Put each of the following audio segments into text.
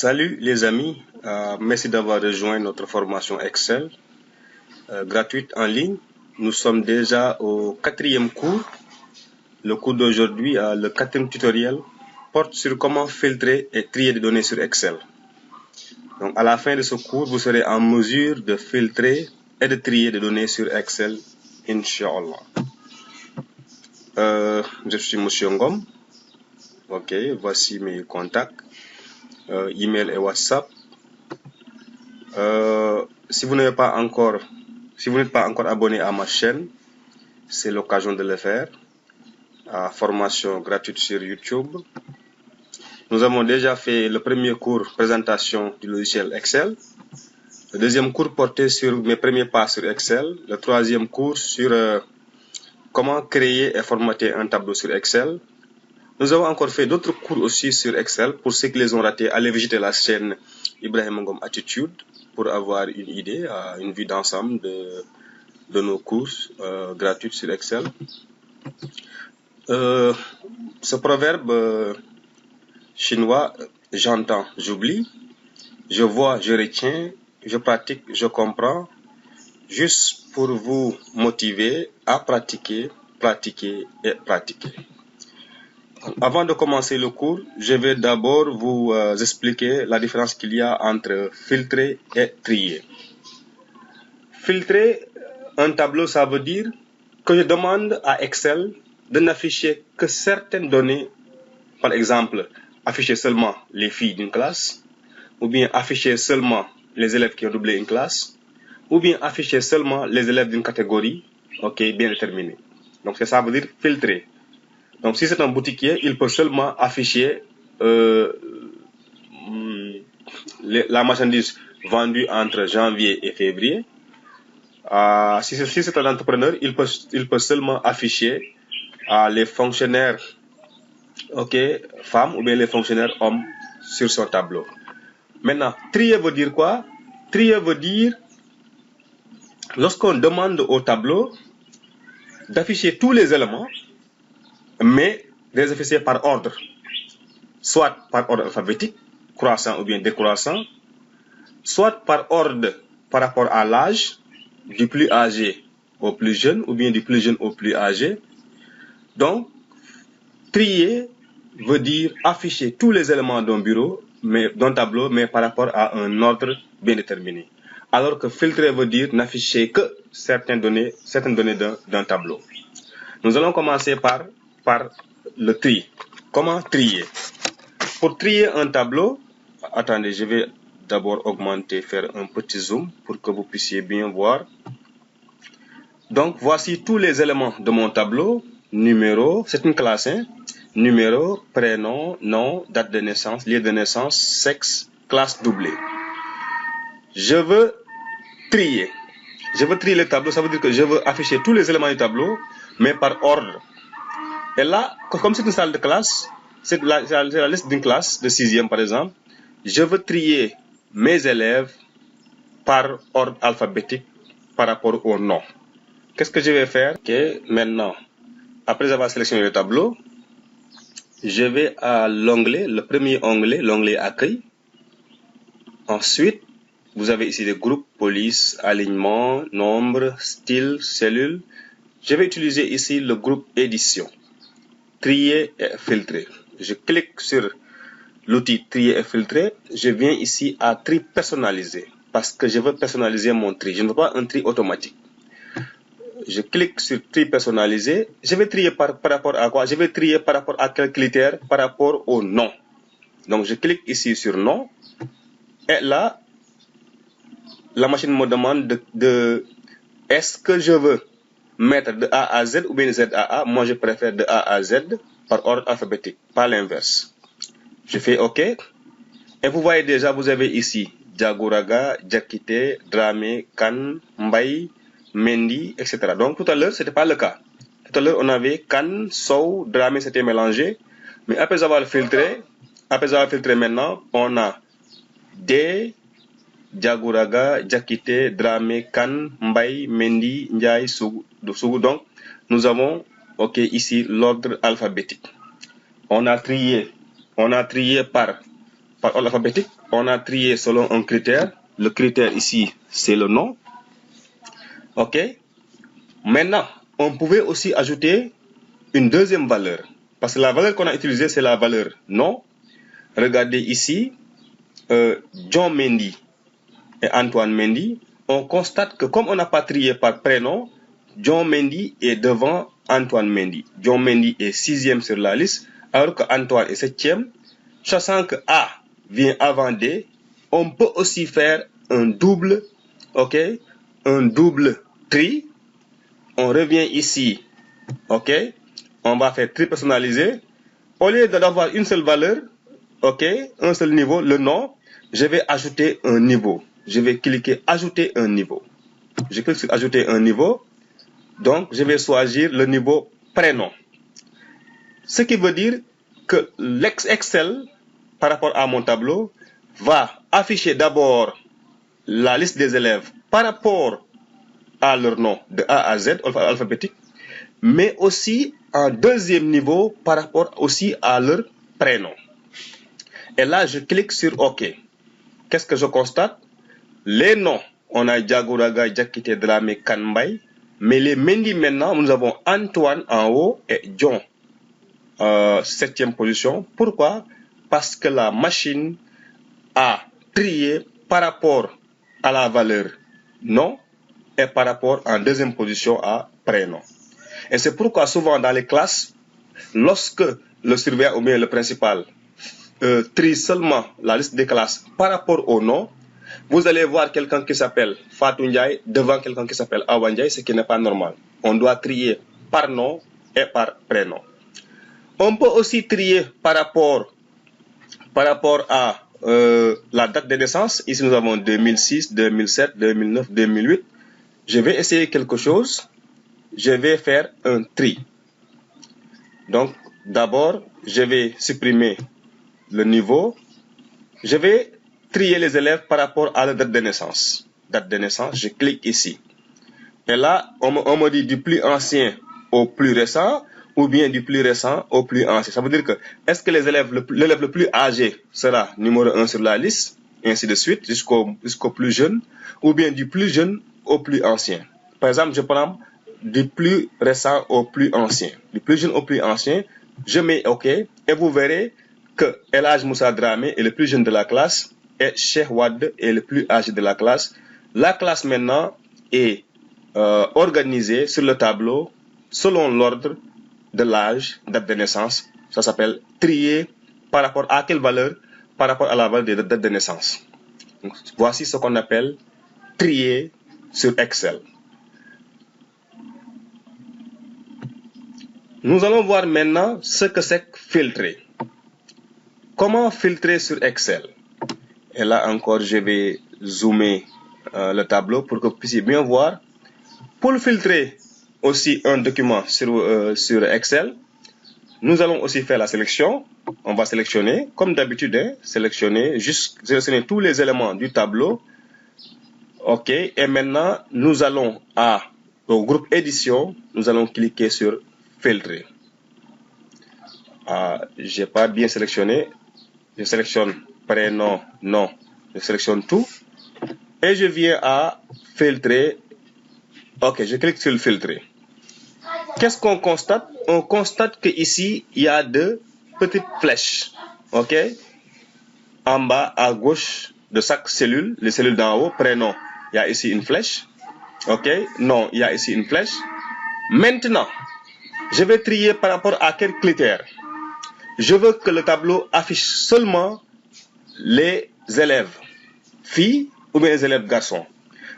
Salut les amis, merci d'avoir rejoint notre formation Excel gratuite en ligne. Nous sommes déjà au quatrième cours. Le cours d'aujourd'hui, le quatrième tutoriel, porte sur comment filtrer et trier des données sur Excel. Donc à la fin de ce cours, vous serez en mesure de filtrer et de trier des données sur Excel, Inch'Allah. Je suis Monsieur Ngom. Ok, voici mes contacts, email et WhatsApp. Si vous n'êtes pas encore abonné à ma chaîne, c'est l'occasion de le faire. Formation gratuite sur YouTube. Nous avons déjà fait le premier cours présentation du logiciel Excel. Le deuxième cours portait sur mes premiers pas sur Excel. Le troisième cours sur comment créer et formater un tableau sur Excel. Nous avons encore fait d'autres cours aussi sur Excel. Pour ceux qui les ont ratés, allez visiter la chaîne Ibrahim Ngom Attitude pour avoir une idée, une vue d'ensemble de nos cours gratuits sur Excel. Ce proverbe chinois, j'entends, j'oublie, je vois, je retiens, je pratique, je comprends, juste pour vous motiver à pratiquer, pratiquer et pratiquer. Avant de commencer le cours, je vais d'abord vous expliquer la différence qu'il y a entre filtrer et trier. Filtrer un tableau, ça veut dire que je demande à Excel de n'afficher que certaines données, par exemple, afficher seulement les filles d'une classe, ou bien afficher seulement les élèves qui ont doublé une classe, ou bien afficher seulement les élèves d'une catégorie, ok, bien déterminée. Donc ça veut dire filtrer. Donc si c'est un boutiquier, il peut seulement afficher la marchandise vendue entre janvier et février. Si c'est un entrepreneur, il peut seulement afficher les fonctionnaires femmes ou bien les fonctionnaires hommes sur son tableau. Maintenant, trier veut dire quoi? Trier veut dire lorsqu'on demande au tableau d'afficher tous les éléments, mais de les afficher par ordre, soit par ordre alphabétique, croissant ou bien décroissant, soit par ordre par rapport à l'âge, du plus âgé au plus jeune ou bien du plus jeune au plus âgé. Donc, trier veut dire afficher tous les éléments d'un tableau, mais par rapport à un ordre bien déterminé. Alors que filtrer veut dire n'afficher que certaines données d'un tableau. Nous allons commencer par le tri. Comment trier? Pour trier un tableau, attendez, je vais d'abord faire un petit zoom pour que vous puissiez bien voir. Donc, voici tous les éléments de mon tableau. Numéro, c'est une classe, hein? Numéro, prénom, nom, date de naissance, lieu de naissance, sexe, classe doublée. Je veux trier. Je veux trier le tableau, ça veut dire que je veux afficher tous les éléments du tableau, mais par ordre. Et là, comme c'est une salle de classe, c'est la liste d'une classe de 6e par exemple, je veux trier mes élèves par ordre alphabétique par rapport au nom. Qu'est-ce que je vais faire? Maintenant, après avoir sélectionné le tableau, je vais à l'onglet, le premier onglet, l'onglet accueil. Ensuite, vous avez ici des groupes, police, alignement, nombre, style, cellule. Je vais utiliser ici le groupe édition. Trier et filtrer. Je clique sur l'outil trier et filtrer. Je viens ici à tri personnalisé parce que je veux personnaliser mon tri. Je ne veux pas un tri automatique. Je clique sur tri personnalisé. Je vais trier par rapport à quoi? Je vais trier par rapport à quel critère? Par rapport au nom. Donc je clique ici sur nom. Et là, la machine me demande de est-ce que je veux mettre de A à Z ou bien de Z à A. Moi, je préfère de A à Z par ordre alphabétique, pas l'inverse. Je fais OK. Et vous voyez déjà, vous avez ici Diagouraga, Diakité, Dramé, Kan, Mbaye, Mendy, etc. Donc tout à l'heure, ce n'était pas le cas. Tout à l'heure, on avait Kan, Sow, Dramé, c'était mélangé. Mais après avoir filtré maintenant, on a D, Diagouraga, Diakité, Dramé, Kan, Mbaye, Mendy, Ndiaye, Sougou. Donc, nous avons ici l'ordre alphabétique. On a trié par par ordre alphabétique. On a trié selon un critère. Le critère ici, c'est le nom. OK. Maintenant, on pouvait aussi ajouter une deuxième valeur. Parce que la valeur qu'on a utilisée, c'est la valeur nom. Regardez ici, John Mendy et Antoine Mendy. On constate que comme on n'a pas trié par prénom, John Mendy est devant Antoine Mendy. John Mendy est 6e sur la liste, alors que Antoine est 7e. Sachant que A vient avant D, on peut aussi faire un double, ok, un double tri. On revient ici, ok, on va faire tri personnalisé. Au lieu d'avoir une seule valeur, ok, un seul niveau, le nom, je vais ajouter un niveau. Je vais cliquer ajouter un niveau. Je clique sur ajouter un niveau. Donc, je vais choisir le niveau prénom. Ce qui veut dire que l'Excel, par rapport à mon tableau, va afficher d'abord la liste des élèves par rapport à leur nom de A à Z, alphabétique, mais aussi en deuxième niveau par rapport aussi à leur prénom. Et là, je clique sur OK. Qu'est-ce que je constate? Les noms, on a Diagouraga, Diakité, Dramé, Kanbay, mais les Mendy maintenant, nous avons Antoine en haut et John, 7e position. Pourquoi? Parce que la machine a trié par rapport à la valeur nom et par rapport en deuxième position à prénom. Et c'est pourquoi souvent dans les classes, lorsque le surveillant ou bien le principal trie seulement la liste des classes par rapport au nom, vous allez voir quelqu'un qui s'appelle Fatou Ndiaye devant quelqu'un qui s'appelle Awa Ndiaye, ce qui n'est pas normal. On doit trier par nom et par prénom. On peut aussi trier par rapport à la date de naissance. Ici, nous avons 2006, 2007, 2009, 2008. Je vais essayer quelque chose. Je vais faire un tri. Donc, d'abord, je vais supprimer le niveau. Je vais trier les élèves par rapport à la date de naissance. Date de naissance, je clique ici. Et là, on me dit du plus ancien au plus récent, ou bien du plus récent au plus ancien. Ça veut dire que, est-ce que l'élève le plus âgé sera numéro 1 sur la liste, et ainsi de suite, jusqu'au plus jeune, ou bien du plus jeune au plus ancien. Par exemple, je prends du plus récent au plus ancien. Du plus jeune au plus ancien, je mets OK, et vous verrez que El Hadj Moussa Dramé est le plus jeune de la classe, et Cheikh Wade est le plus âgé de la classe. La classe maintenant est organisée sur le tableau selon l'ordre de l'âge, date de naissance. Ça s'appelle trier par rapport à quelle valeur? Par rapport à la valeur de date de naissance. Donc, voici ce qu'on appelle trier sur Excel. Nous allons voir maintenant ce que c'est que filtrer. Comment filtrer sur Excel? Et là encore, je vais zoomer le tableau pour que vous puissiez bien voir. Pour filtrer aussi un document sur Excel, nous allons aussi faire la sélection. On va sélectionner, comme d'habitude, sélectionner tous les éléments du tableau. OK. Et maintenant, nous allons au groupe édition, nous allons cliquer sur filtrer. J'ai pas bien sélectionné. Je sélectionne prénom, nom. Je sélectionne tout. Et je viens à filtrer. OK, je clique sur le filtrer. Qu'est-ce qu'on constate? On constate qu'ici, il y a deux petites flèches. OK? En bas, à gauche de chaque cellule, les cellules d'en haut, prénom, il y a ici une flèche. OK? Non, il y a ici une flèche. Maintenant, je vais trier par rapport à quel critère? Je veux que le tableau affiche seulement les élèves filles ou bien les élèves garçons.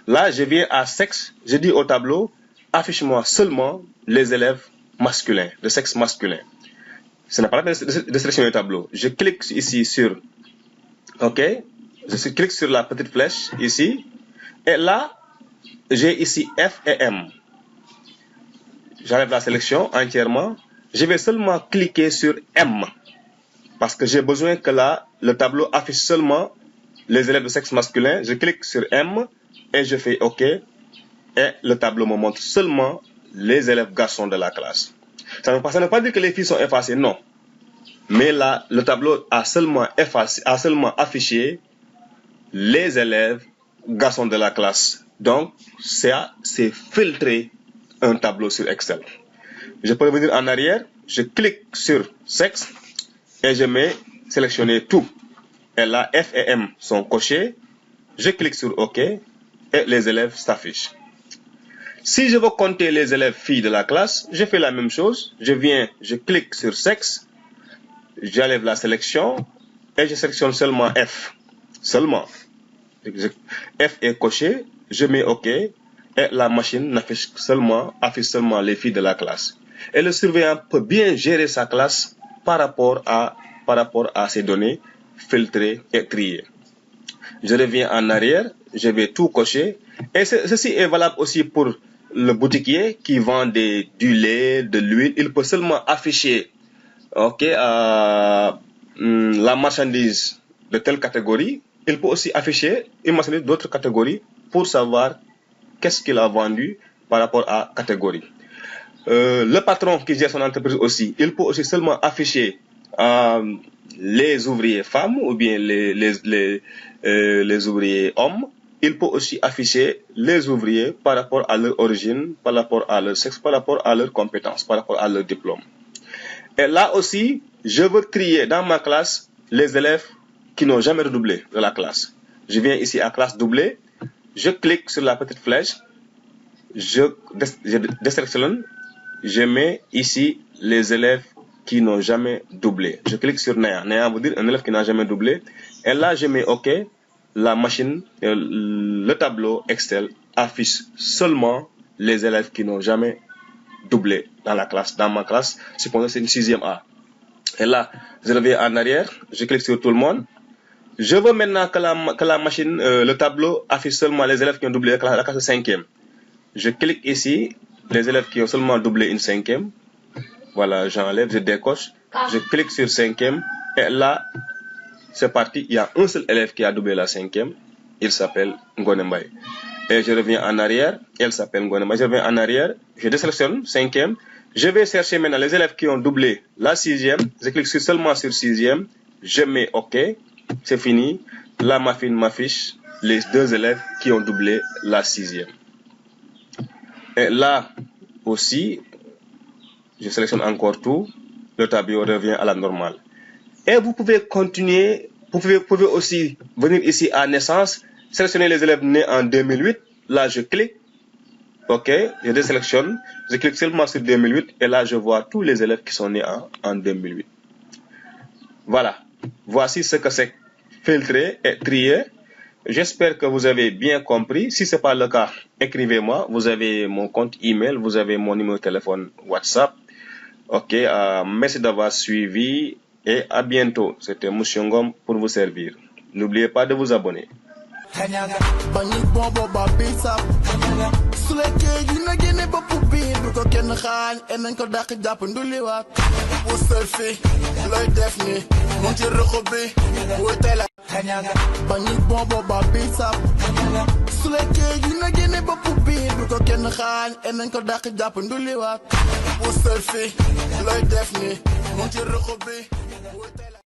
Là, je viens à sexe, je dis au tableau, affiche-moi seulement les élèves masculins, de sexe masculin. Ce n'est pas la peine de sélectionner le tableau. Je clique ici sur OK, je clique sur la petite flèche ici, et là, j'ai ici F et M. J'enlève la sélection entièrement. Je vais seulement cliquer sur M, parce que j'ai besoin que là, le tableau affiche seulement les élèves de sexe masculin. Je clique sur M et je fais OK. Et le tableau me montre seulement les élèves garçons de la classe. Ça ne veut pas dire que les filles sont effacées, non. Mais là, le tableau a seulement affiché les élèves garçons de la classe. Donc, ça, c'est filtrer un tableau sur Excel. Je peux revenir en arrière, je clique sur sexe et je mets sélectionner tout. Et là, F et M sont cochés. Je clique sur OK et les élèves s'affichent. Si je veux compter les élèves filles de la classe, je fais la même chose. Je clique sur sexe, j'enlève la sélection et je sélectionne seulement F. Seulement. F est coché, je mets OK et la machine affiche seulement les filles de la classe. Et le surveillant peut bien gérer sa classe par rapport à ces données filtrées et triées. Je reviens en arrière, je vais tout cocher. Et ceci est valable aussi pour le boutiquier qui vend du lait, de l'huile. Il peut seulement afficher la marchandise de telle catégorie. Il peut aussi afficher une marchandise d'autres catégories pour savoir qu'est-ce qu'il a vendu par rapport à catégorie. Le patron qui gère son entreprise aussi, il peut aussi seulement afficher les ouvriers femmes ou bien les ouvriers hommes. Il peut aussi afficher les ouvriers par rapport à leur origine, par rapport à leur sexe, par rapport à leurs compétences, par rapport à leur diplôme. Et là aussi, je veux trier dans ma classe les élèves qui n'ont jamais redoublé de la classe. Je viens ici à classe doublée, je clique sur la petite flèche, je désélectionne, je mets ici les élèves qui n'ont jamais doublé. Je clique sur néant. Néant veut dire un élève qui n'a jamais doublé. Et là, je mets OK. La machine, le tableau Excel affiche seulement les élèves qui n'ont jamais doublé dans la classe. Dans ma classe, supposons que c'est une 6e A. Et là, je reviens en arrière, je clique sur tout le monde. Je veux maintenant que la machine, le tableau affiche seulement les élèves qui ont doublé la classe de 5e. Je clique ici, les élèves qui ont seulement doublé une 5e. Voilà, j'enlève, je décoche, je clique sur 5e. Et là, c'est parti, il y a un seul élève qui a doublé la 5e, il s'appelle Ngone Mbaye. Et je reviens en arrière, elle s'appelle Ngone Mbaye. Je reviens en arrière, je désélectionne 5e. Je vais chercher maintenant les élèves qui ont doublé la 6e. Je clique seulement sur 6e, je mets OK, c'est fini. La machine m'affiche les 2 élèves qui ont doublé la 6e. Et là aussi, je sélectionne encore tout, le tableau revient à la normale. Et vous pouvez continuer, vous pouvez aussi venir ici à naissance, sélectionner les élèves nés en 2008. Là, je clique, OK, je désélectionne, je clique seulement sur 2008 et là, je vois tous les élèves qui sont nés en 2008. Voilà, voici ce que c'est filtrer et trier. J'espère que vous avez bien compris. Si ce n'est pas le cas, écrivez-moi. Vous avez mon compte email, vous avez mon numéro de téléphone WhatsApp. OK, merci d'avoir suivi. Et à bientôt. C'était Monsieur Ngom pour vous servir. N'oubliez pas de vous abonner.